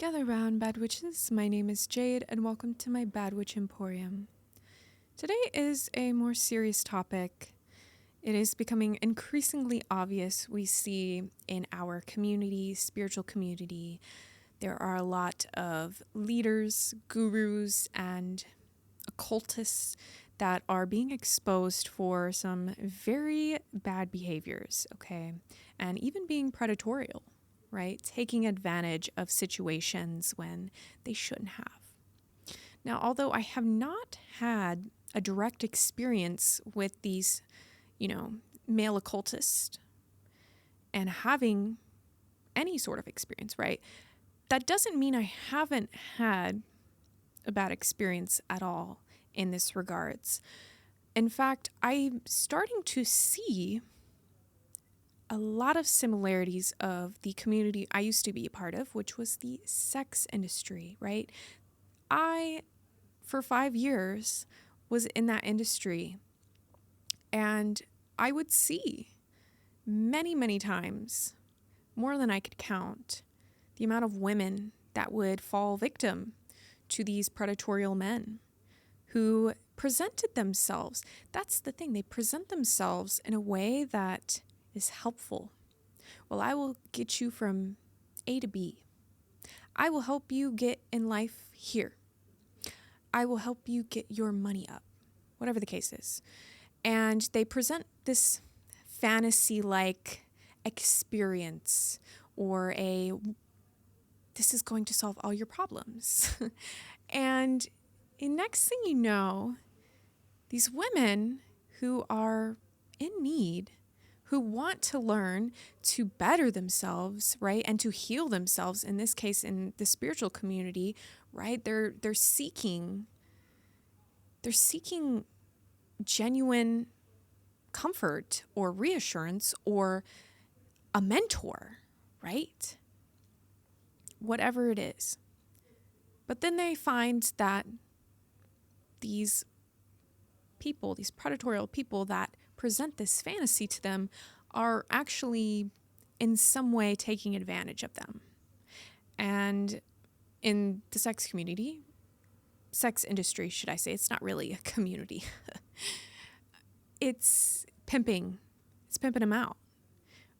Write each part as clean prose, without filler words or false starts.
Gather round, bad witches. My name is Jade, and welcome to my Bad Witch Emporium. Today is a more serious topic. It is becoming increasingly obvious we see in our community, spiritual community, there are a lot of leaders, gurus, and occultists that are being exposed for some very bad behaviors, okay? And even being predatory, right? Taking advantage of situations when they shouldn't have. Now, although I have not had a direct experience with these, male occultists and having any sort of experience, right? That doesn't mean I haven't had a bad experience at all in this regards. In fact, I'm starting to see a lot of similarities of the community I used to be a part of, which was the sex industry, right? I, for 5 years, was in that industry, and I would see many, many times, more than I could count, the amount of women that would fall victim to these predatory men who presented themselves. That's the thing, they present themselves in a way that is helpful. Well, I will get you from A to B. I will help you get in life here. I will help you get your money up, whatever the case is. And they present this fantasy-like experience or this is going to solve all your problems. And next thing you know, these women who are in need, who want to learn to better themselves, right, and to heal themselves, in this case, in the spiritual community, right, they're seeking genuine comfort or reassurance or a mentor, right? Whatever it is. But then they find that these people, these predatory people that present this fantasy to them are actually in some way taking advantage of them. And in the sex community, sex industry, should I say, it's not really a community. It's pimping. It's pimping them out,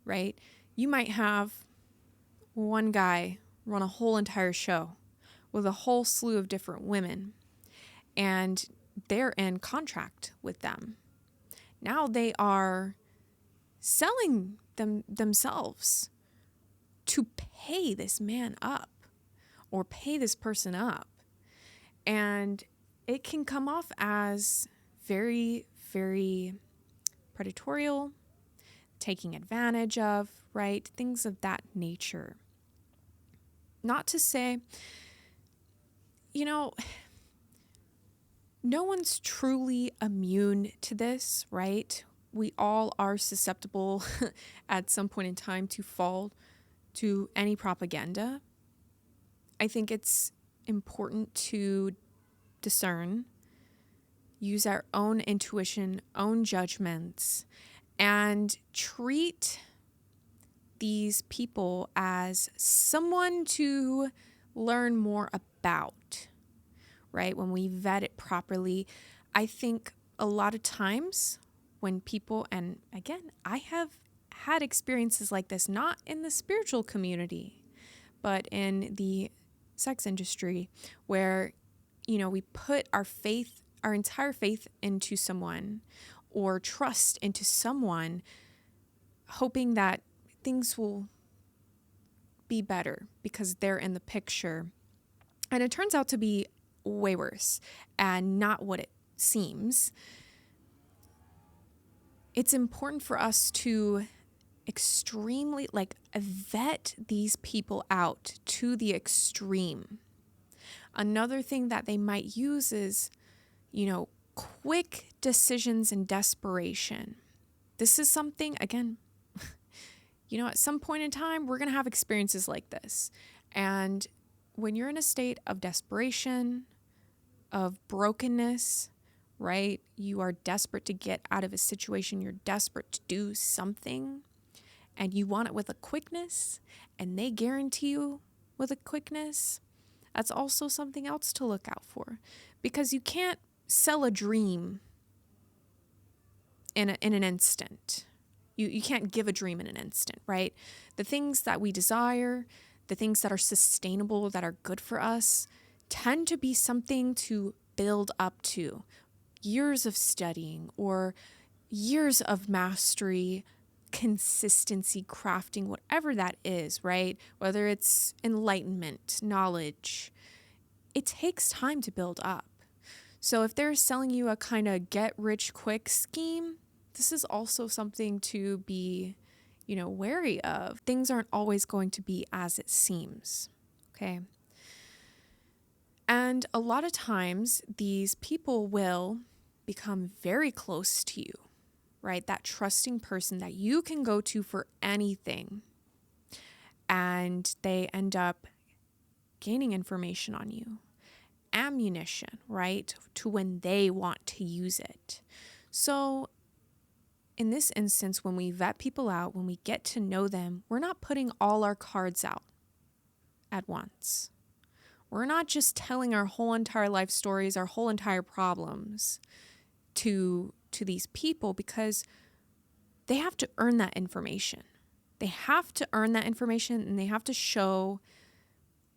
right? You might have one guy run a whole entire show with a whole slew of different women, and they're in contract with them. Now they are selling themselves to pay this man up or pay this person up. And it can come off as very, very predatory, taking advantage of, right? Things of that nature. Not to say, no one's truly immune to this, right? We all are susceptible at some point in time to fall to any propaganda. I think it's important to discern, use our own intuition, own judgments, and treat these people as someone to learn more about, right? When we vet it properly, I think a lot of times when people, and again, I have had experiences like this, not in the spiritual community, but in the sex industry, where, we put our faith, our entire faith into someone or trust into someone, hoping that things will be better because they're in the picture. And it turns out to be way worse and not what it seems. It's important for us to extremely vet these people out to the extreme. Another thing that they might use is, quick decisions and desperation. This is something, again, at some point in time, we're going to have experiences like this. And when you're in a state of desperation, of brokenness, right? You are desperate to get out of a situation. You're desperate to do something, and you want it with a quickness, and they guarantee you with a quickness, that's also something else to look out for, because you can't sell a dream in an instant. You can't give a dream in an instant, right? The things that we desire, the things that are sustainable, that are good for us, tend to be something to build up to. Years of studying or years of mastery, consistency, crafting, whatever that is, right? Whether it's enlightenment, knowledge, it takes time to build up. So if they're selling you a kind of get rich quick scheme, this is also something to be, wary of. Things aren't always going to be as it seems, okay? And a lot of times these people will become very close to you, right? That trusting person that you can go to for anything. And they end up gaining information on you, ammunition, right? To when they want to use it. So in this instance, when we vet people out, when we get to know them, we're not putting all our cards out at once. We're not just telling our whole entire life stories, our whole entire problems to these people, because they have to earn that information. They have to earn that information, and they have to show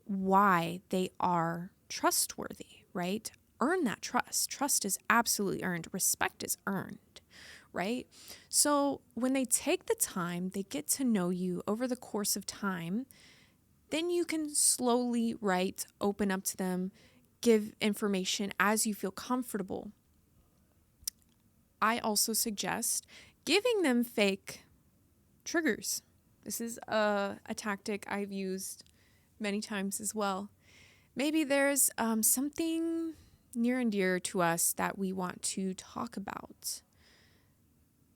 why they are trustworthy, right? Earn that trust. Trust is absolutely earned. Respect is earned, right? So when they take the time, they get to know you over the course of time, then you can slowly, right, open up to them, give information as you feel comfortable. I also suggest giving them fake triggers. This is a tactic I've used many times as well. Maybe there's something near and dear to us that we want to talk about.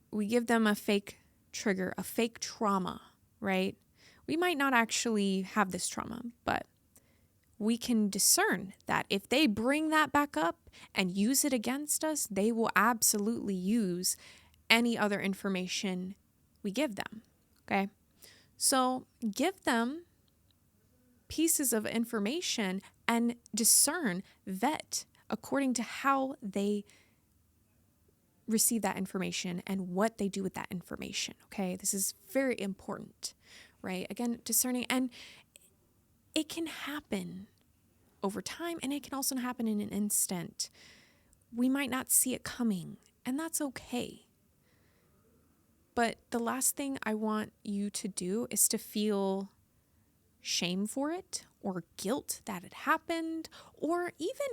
We give them a fake trigger, a fake trauma, right? We might not actually have this trauma, but we can discern that if they bring that back up and use it against us, they will absolutely use any other information we give them, okay? So give them pieces of information and discern, vet according to how they receive that information and what they do with that information, okay? This is very important, right? Again, discerning, and it can happen over time, and it can also happen in an instant. We might not see it coming, and that's okay. But the last thing I want you to do is to feel shame for it, or guilt that it happened, or even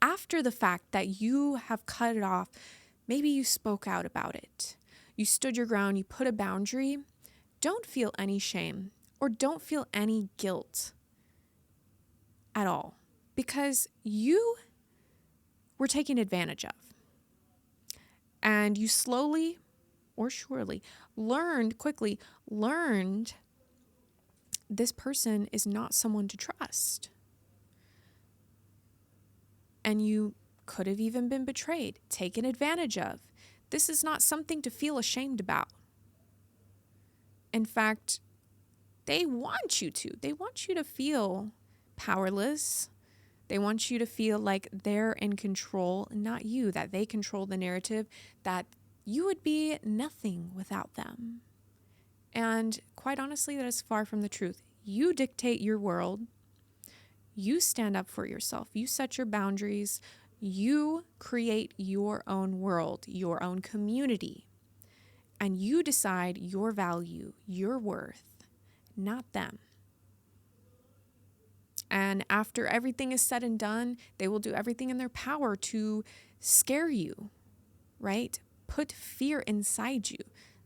after the fact that you have cut it off. Maybe you spoke out about it. You stood your ground, you put a boundary. Don't feel any shame or don't feel any guilt at all, because you were taken advantage of. And you slowly or surely quickly learned this person is not someone to trust. And you could have even been betrayed, taken advantage of. This is not something to feel ashamed about. In fact, they want you to. They want you to feel powerless. They want you to feel like they're in control, not you, that they control the narrative, that you would be nothing without them. And quite honestly, that is far from the truth. You dictate your world. You stand up for yourself. You set your boundaries. You create your own world, your own community. And you decide your value, your worth, not them. And after everything is said and done, they will do everything in their power to scare you, right? Put fear inside you.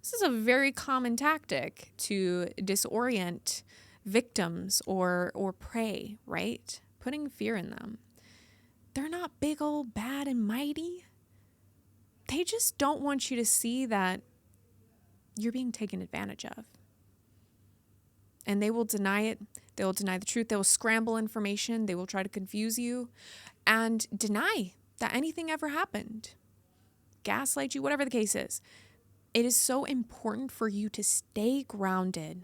This is a very common tactic to disorient victims or prey, right? Putting fear in them. They're not big old bad and mighty. They just don't want you to see that you're being taken advantage of. And they will deny it. They will deny the truth. They will scramble information. They will try to confuse you and deny that anything ever happened. Gaslight you, whatever the case is. It is so important for you to stay grounded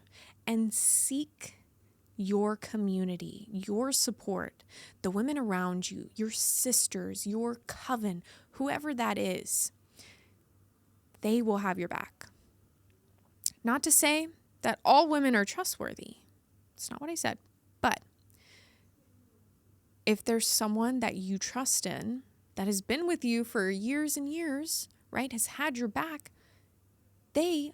and seek your community, your support, the women around you, your sisters, your coven, whoever that is, they will have your back. Not to say that all women are trustworthy. That's not what I said. But if there's someone that you trust in, that has been with you for years and years, right, has had your back, they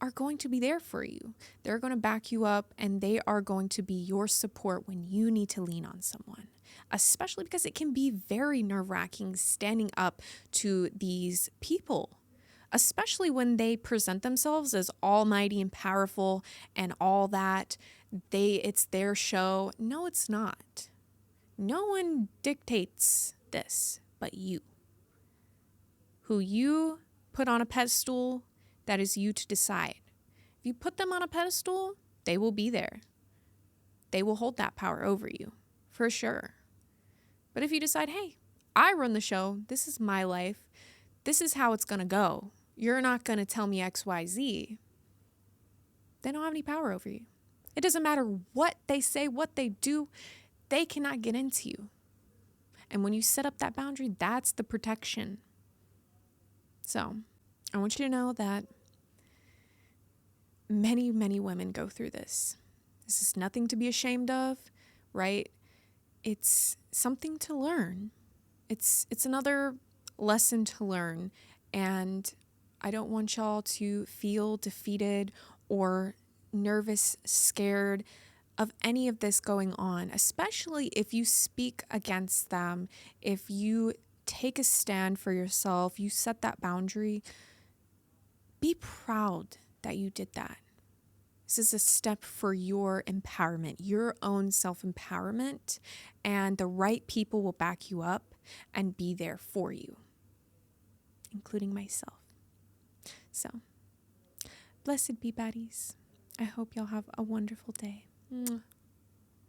are going to be there for you. They're going to back you up, and they are going to be your support when you need to lean on someone, especially because it can be very nerve-wracking standing up to these people, especially when they present themselves as almighty and powerful and all that. It's their show. No, it's not. No one dictates this but you. Who you put on a pedestal, that is you to decide. If you put them on a pedestal, they will be there. They will hold that power over you, for sure. But if you decide, hey, I run the show, this is my life, this is how it's going to go, you're not going to tell me X, Y, Z, they don't have any power over you. It doesn't matter what they say, what they do, they cannot get into you. And when you set up that boundary, that's the protection. So I want you to know that many, many women go through this. This is nothing to be ashamed of, right? It's something to learn. It's another lesson to learn. And I don't want y'all to feel defeated or nervous, scared of any of this going on, especially if you speak against them, if you take a stand for yourself, you set that boundary. Be proud that you did that. This is a step for your empowerment, your own self-empowerment, and the right people will back you up and be there for you, including myself. So, blessed be baddies. I hope y'all have a wonderful day. Mwah.